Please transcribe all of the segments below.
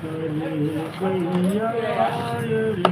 भैया रे।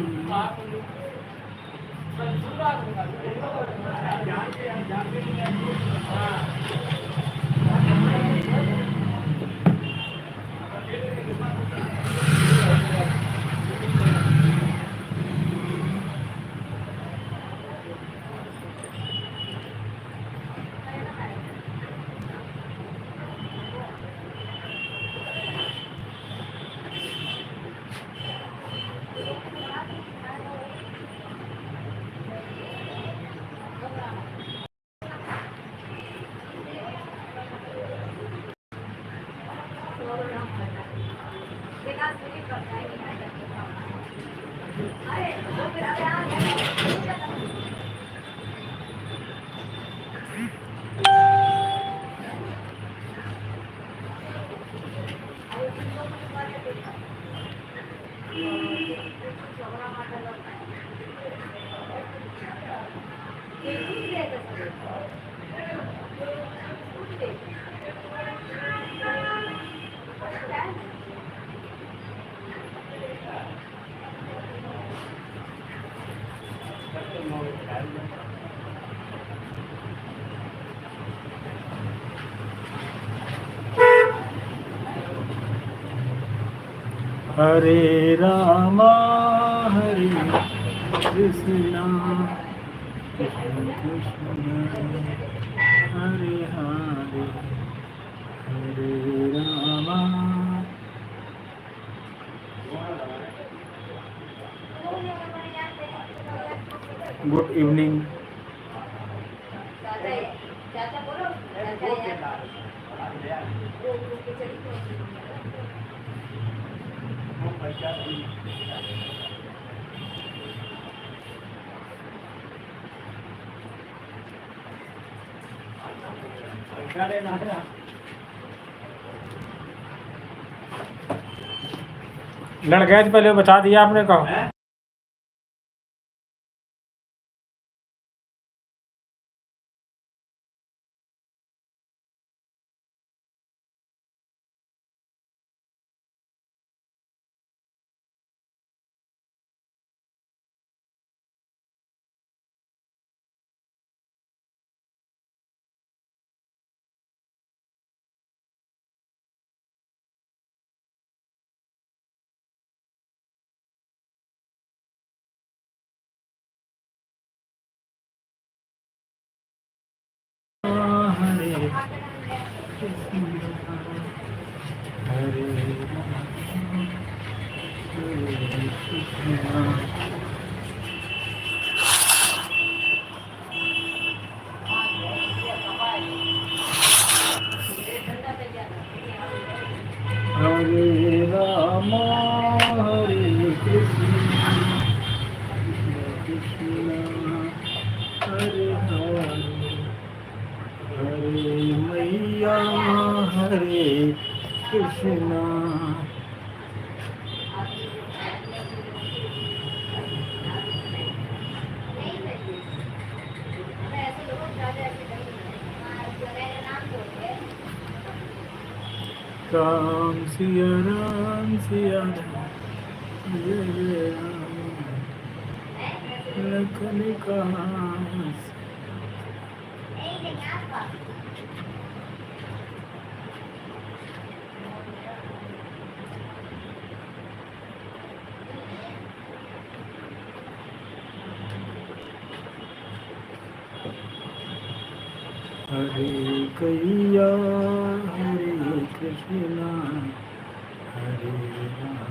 Hare Rama Hare Krishna Krishna Krishna Hare Hare Hare Rama. Good evening. लड़ गए तो पहले बता दिया आपने कहा। हरे हरे हरे राम हरे कृष्ण कृष्ण हरे हरे हरे मैया हरे कृष्णा। राम सिया राम सिया राम जय जय राम लखन कहाँ। हरे कैया हरे कृष्णा हरे राम।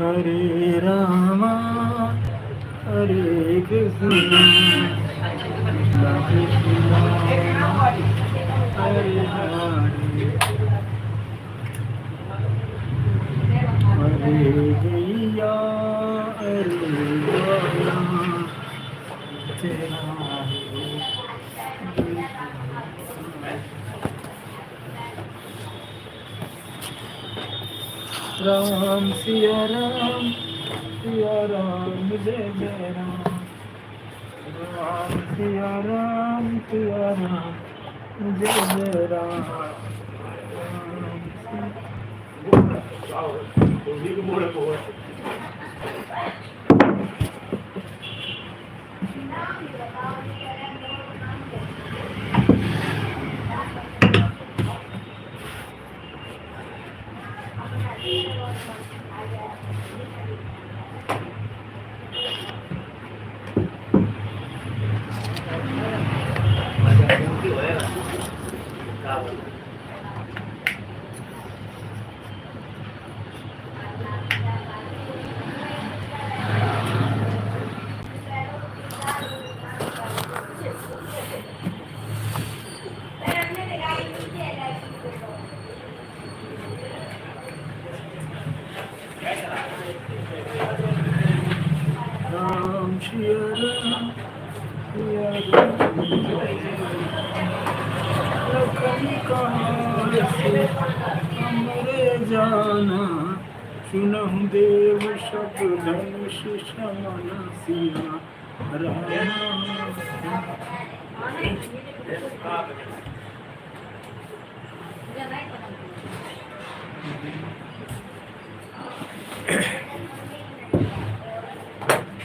हरे रामा हरे कृष्णा कृष्ण कृष्ण हरे हरे हरे गैया हरे गौरा तेरा राम सिया राम जय जय राम। राम सिया राम जय जय राम। राम सिया राम लखन कहाँ से हमरे जाना, सुनहु देव सब धनुष समाना सिया राम।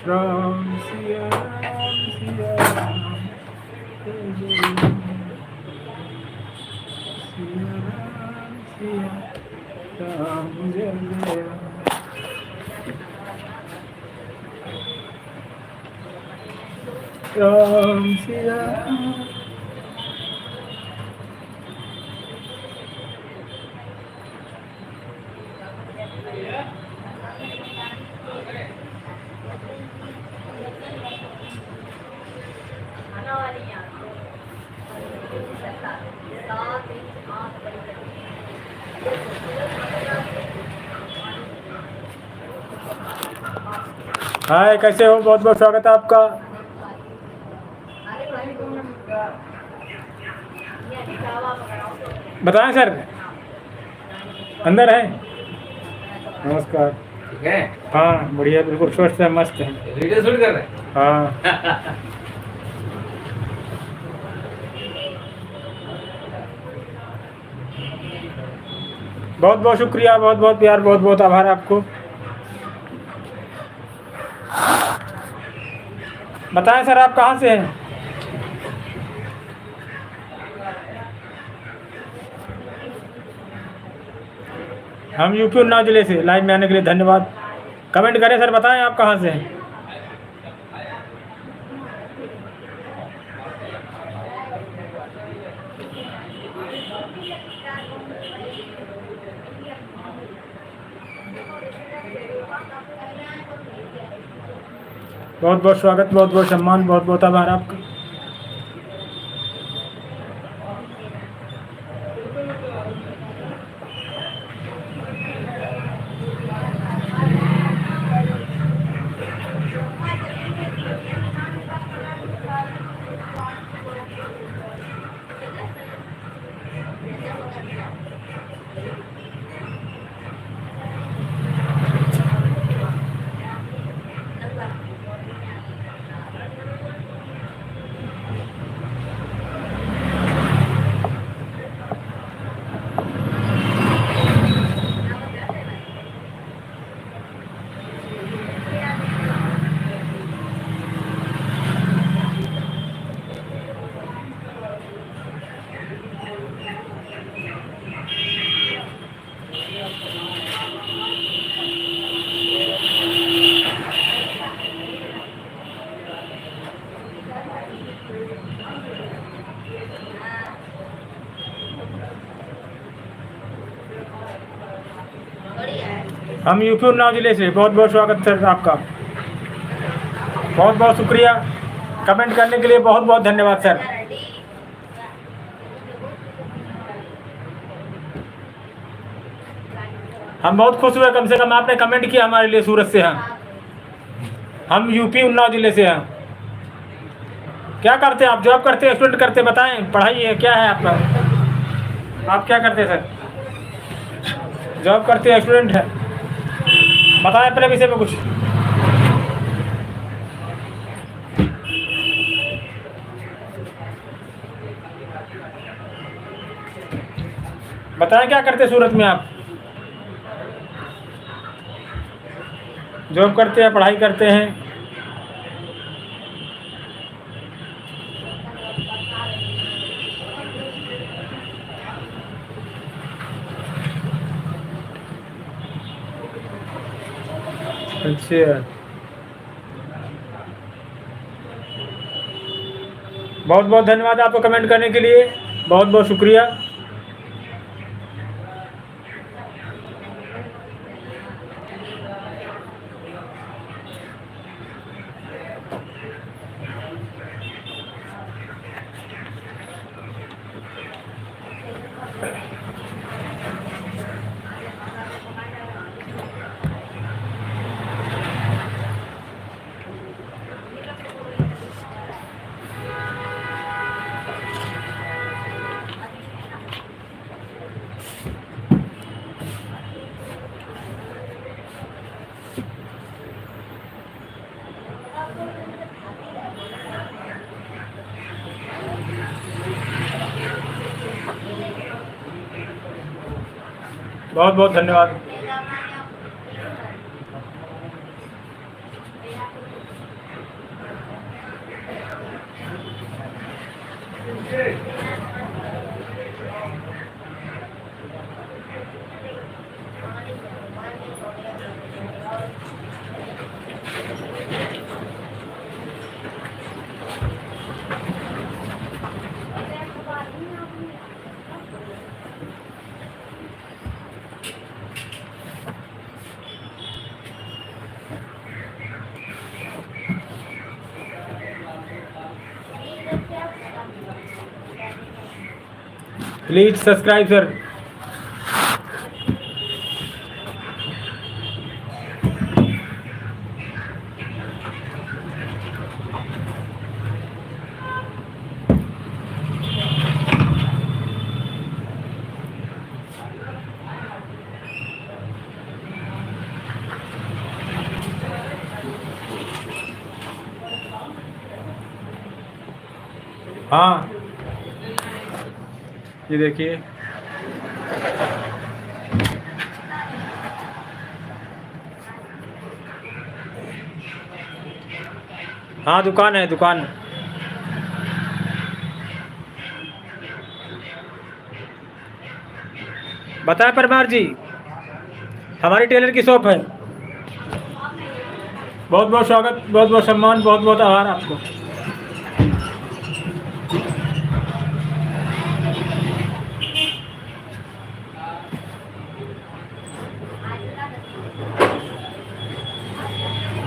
राम सिया राम जय जय राम। सिया राम जय जय राम। राम सिया राम। हाय, कैसे हो? बहुत बहुत स्वागत है आपका। बताएं सर, अंदर है? नमस्कार। ठीक है। हाँ बढ़िया, बिल्कुल स्वस्थ है, मस्त है। वीडियो शूट कर रहे हैं? हाँ बहुत बहुत शुक्रिया, बहुत बहुत प्यार, बहुत बहुत आभार आपको। बताएं सर, आप कहाँ से हैं? हम यूपी उन्नाव जिले से। लाइव में आने के लिए धन्यवाद। कमेंट करें सर, बताएं आप कहाँ से हैं। बहुत बहुत स्वागत, बहुत बहुत सम्मान, बहुत बहुत आभार आपका। हम यूपी उन्नाव जिले से। बहुत बहुत स्वागत सर आपका, बहुत बहुत शुक्रिया। कमेंट करने के लिए बहुत बहुत धन्यवाद सर। हम बहुत खुश हुए, कम से कम आपने कमेंट किया हमारे लिए। सूरत से हैं हम, यूपी उन्नाव जिले से हैं। क्या करते हैं आप? जॉब करते हैं, स्टूडेंट करते हैं? बताएं, पढ़ाई है क्या है आपका? आप क्या करते हैं सर? जॉब करते हैं, स्टूडेंट है? बताएं अपने विषय में कुछ। बताएं क्या करते सूरत में आप? जॉब करते हैं, पढ़ाई करते हैं? अच्छा, बहुत बहुत धन्यवाद आपको कमेंट करने के लिए, बहुत बहुत शुक्रिया। बहुत बहुत धन्यवाद। Please subscribe sir. हाँ, ये देखिए, हाँ दुकान है, दुकान। बताएं परमार जी, हमारी टेलर की शॉप है। बहुत बहुत स्वागत, बहुत बहुत सम्मान, बहुत बहुत आभार आपको।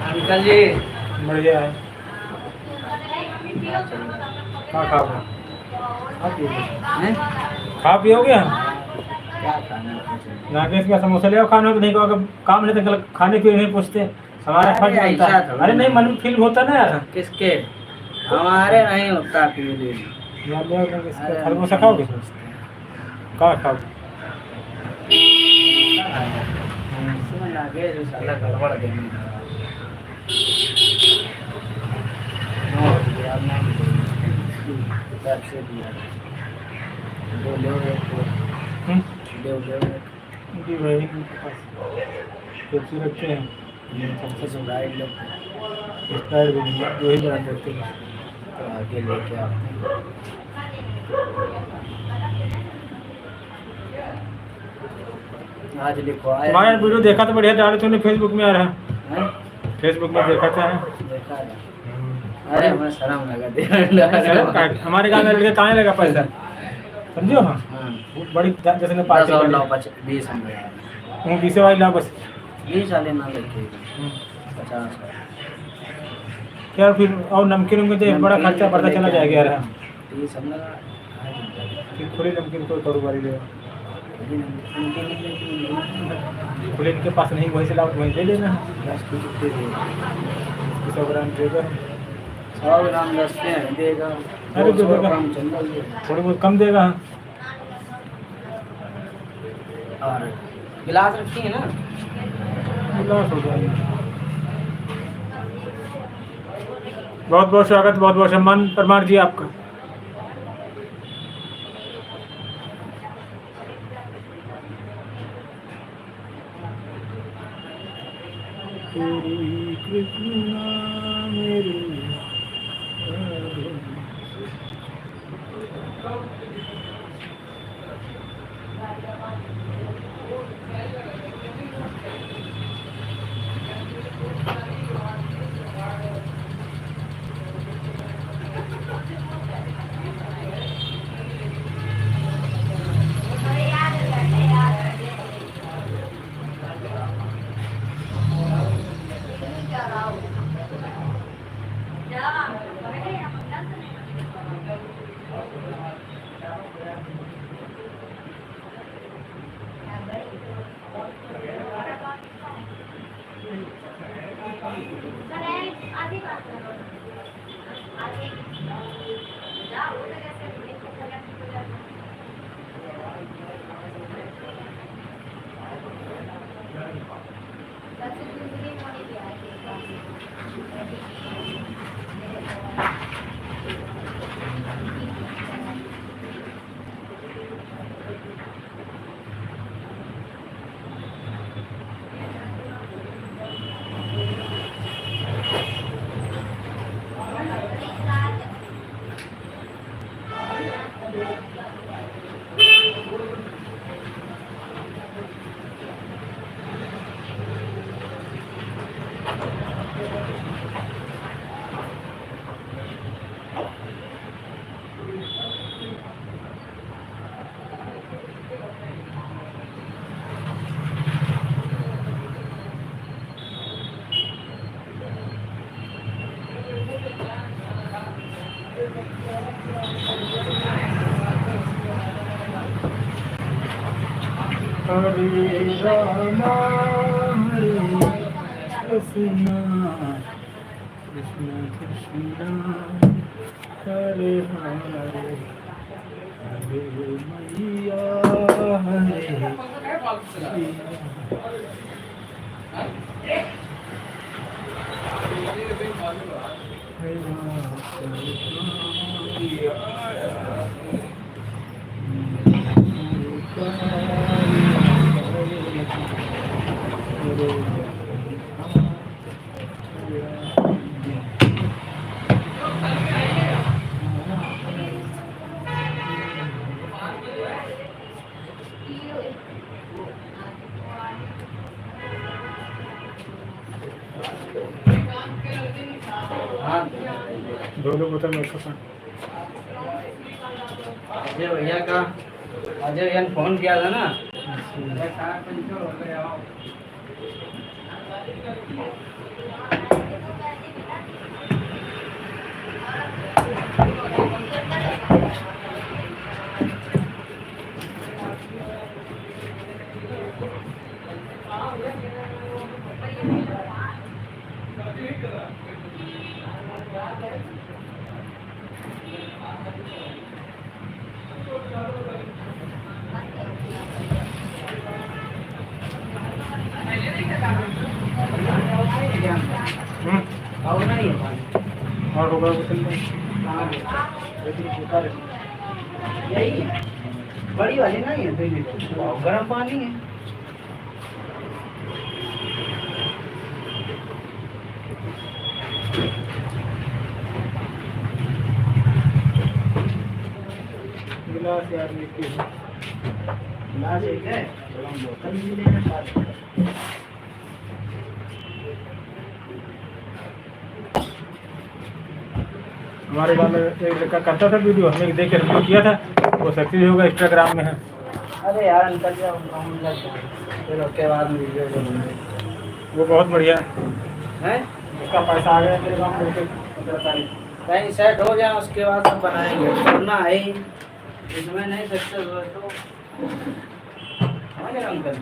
अंकल जी बढ़िया है। हाँ खाओगे? खा पियोगे? नागेश का समोसा ले आओ, खाने तो नहीं कहोगे, काम नहीं तो खाने के लिए नहीं पूछते, हमारा फर्ज बनता है। अरे नहीं, मन फील होता ना यार। किसके? हमारे नहीं होता। समोसा खाओगे? कहाँ खाओगे? गड़बड़ देंगे। जी भाई कुर्सी रखते हैं, स्प्राइट लो, स्प्राइट भी नहीं, वही बना देते हैं। तो आगे लेके आते हैं। आज लिखो आया। तुम्हारा वीडियो देखा तो बढ़िया डाले तूने, फेसबुक में आ रहा है। फेसबुक में देखा था। देखा है। अरे हमें शर्म लगा दे। हमारे गाँव में लड़के कहाँ लगा पैसा, समझो। हाँ बड़ी जैसे पार्टी 20 हूँ, 20 वाली ला बस, 20 वाले ना लेके 50। क्या फिर और नमकीन उनके तो बड़ा खर्चा बढ़ता चला जाएगा यार। 30 हम लगा। फिर खुली नमकीन कोई कारोबारी ले, खुले इनके पास नहीं, वहीं से लाओ वहीं ले लेना। 100 ग्राम देगा, 100 ग्राम 10 के देगा। अरे जो देगा थोड़ी बहुत कम देगा। और गिलास रखी है ना। गिलास हो जाएगा। बहुत बहुत स्वागत, बहुत बहुत सम्मान परमार जी आपका। तेरी कृष्णा मेरे हरे रामा हरे कृष्णा कृष्ण कृष्ण हरे हरे हरे मैया हरे दो बोतल में उसका अजय भैया का, अजय भैया ने फोन किया था ना। और नहीं है और होगा बोतल में यही है, बड़ी वाली नहीं है, 2 लीटर गर्म पानी है। गिलास यार लेके गिलास एक है, बोतल भी लेना साथ। हमारे गाँव में एक लड़का करता था वीडियो, हमने देख के रिव्यू किया था, वो सक्सेस होगा, इंस्टाग्राम में है। अरे यार अंकल जी फिर उसके बाद में वीडियो जो बनाए वो बहुत बढ़िया हैं, उसका पैसा आ गया मेरे गाँव में 15 तारीख। कहीं सेट हो जाए उसके बाद हम बनाएंगे, करना है ही। इसमें नहीं सक्सेस हुआ तो समझ रहे अंकल।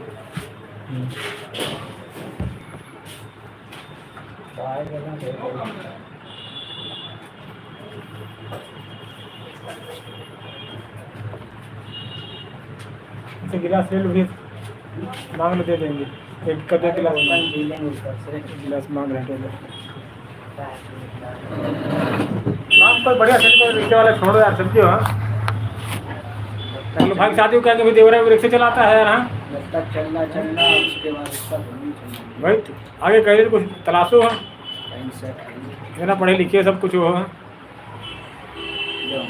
गिलास ले लो भैया। मांग लो दे देंगे। एक का दे गिलास अपन पी लेंगे ऊपर से। गिलास मांग रहे थे। आप कोई बढ़िया सही कोई रिक्शे वाला छोड़ो यार, समझियो। हाँ बोलो भाई शादी को कहेंगे भी देवरा भी रिक्शे चलाता है यार। हाँ जब तक चलना चलना, उसके बाद उसका नहीं चलना। भाई आगे करियर कुछ तलाशो। हाँ कहीं से खाइए इतना पढ़े लिखे सब कुछ हो। हाँ जो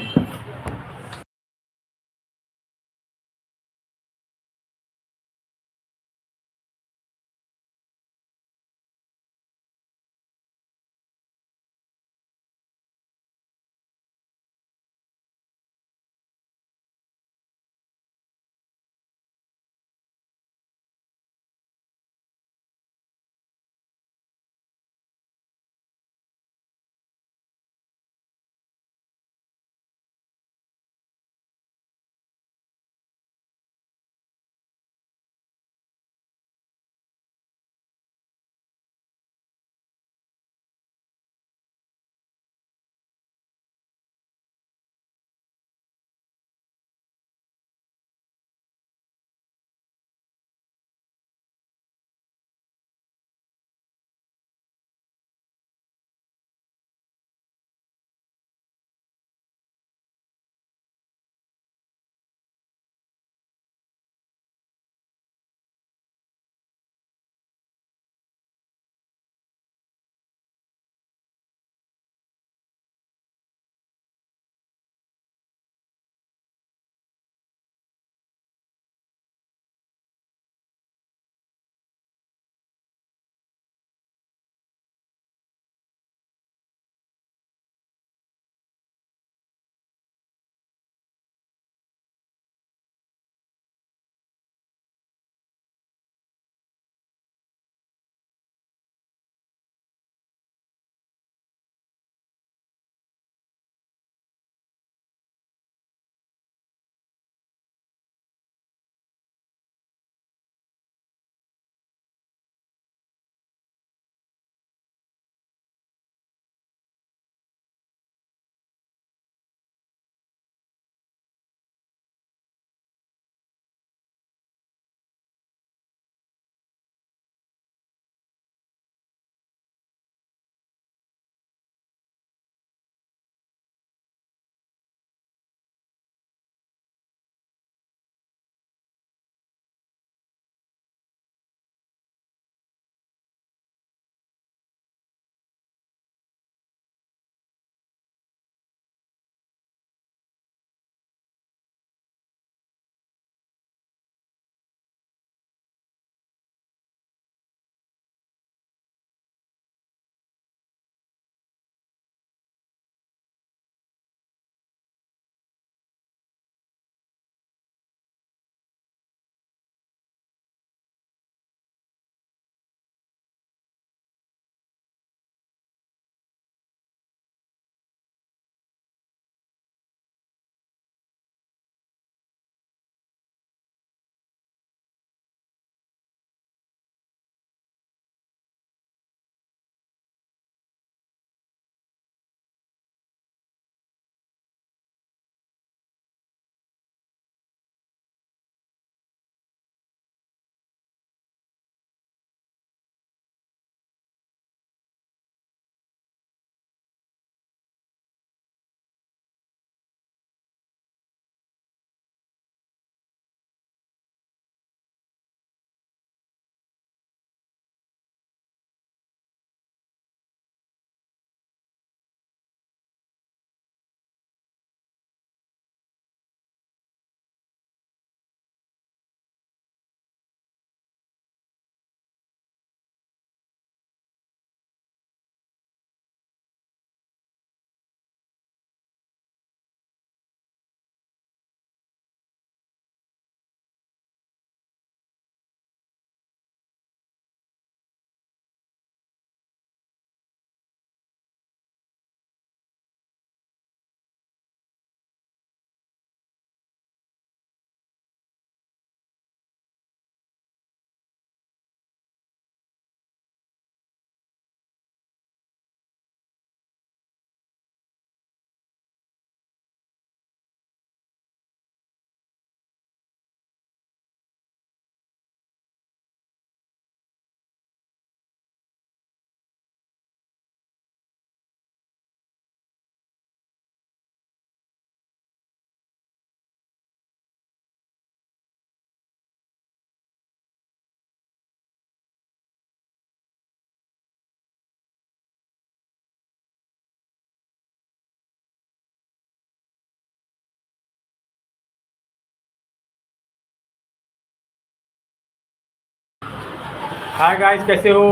हाय गाइस, कैसे हो?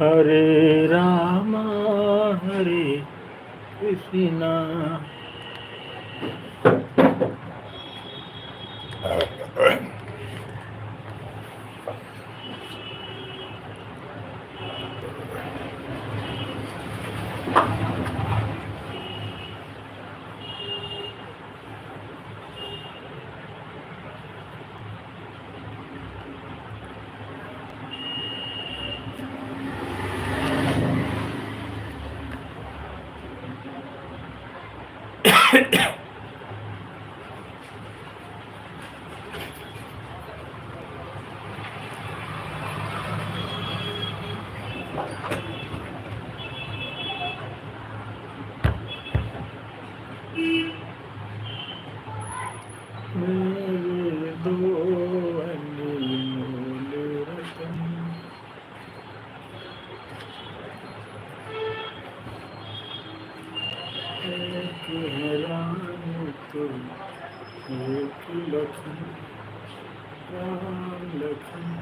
हरे रामा हरे कृष्णा। मेरे दो अनमोल रतन, एक है राम तो एक लखन, राम लखन।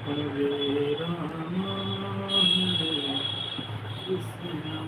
हरे रामा हरे कृष्णा।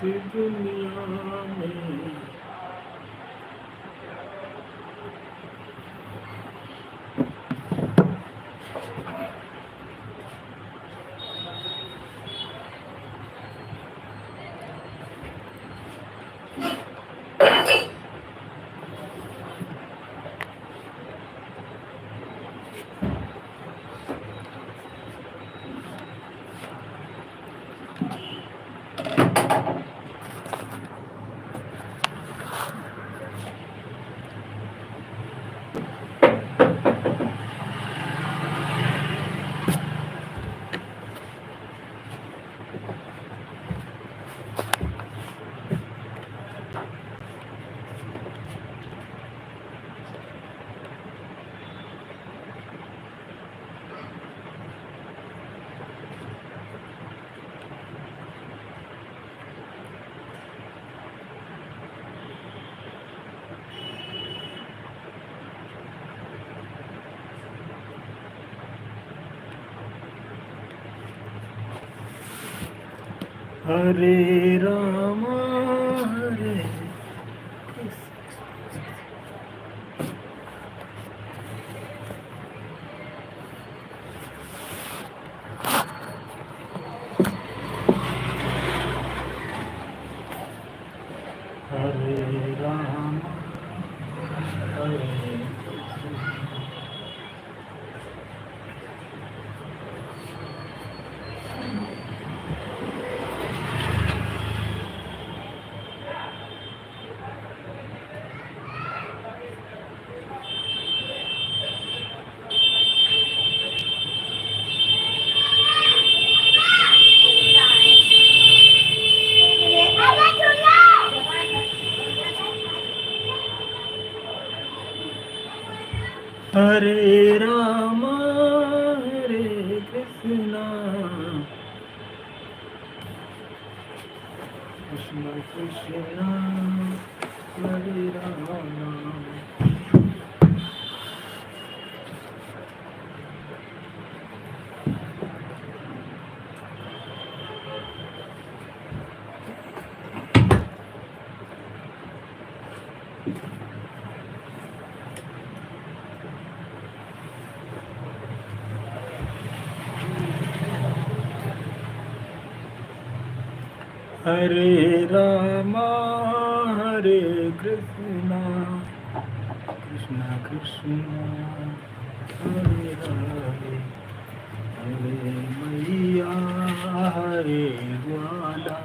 इस दुनिया में हरे रामा हरे हरे रामा हरे हरे राम हरे कृष्णा कृष्ण कृष्ण हरे राम। हरे राम हरे कृष्णा कृष्ण कृष्ण हरे हरे हरे मैया हरे ग्वाला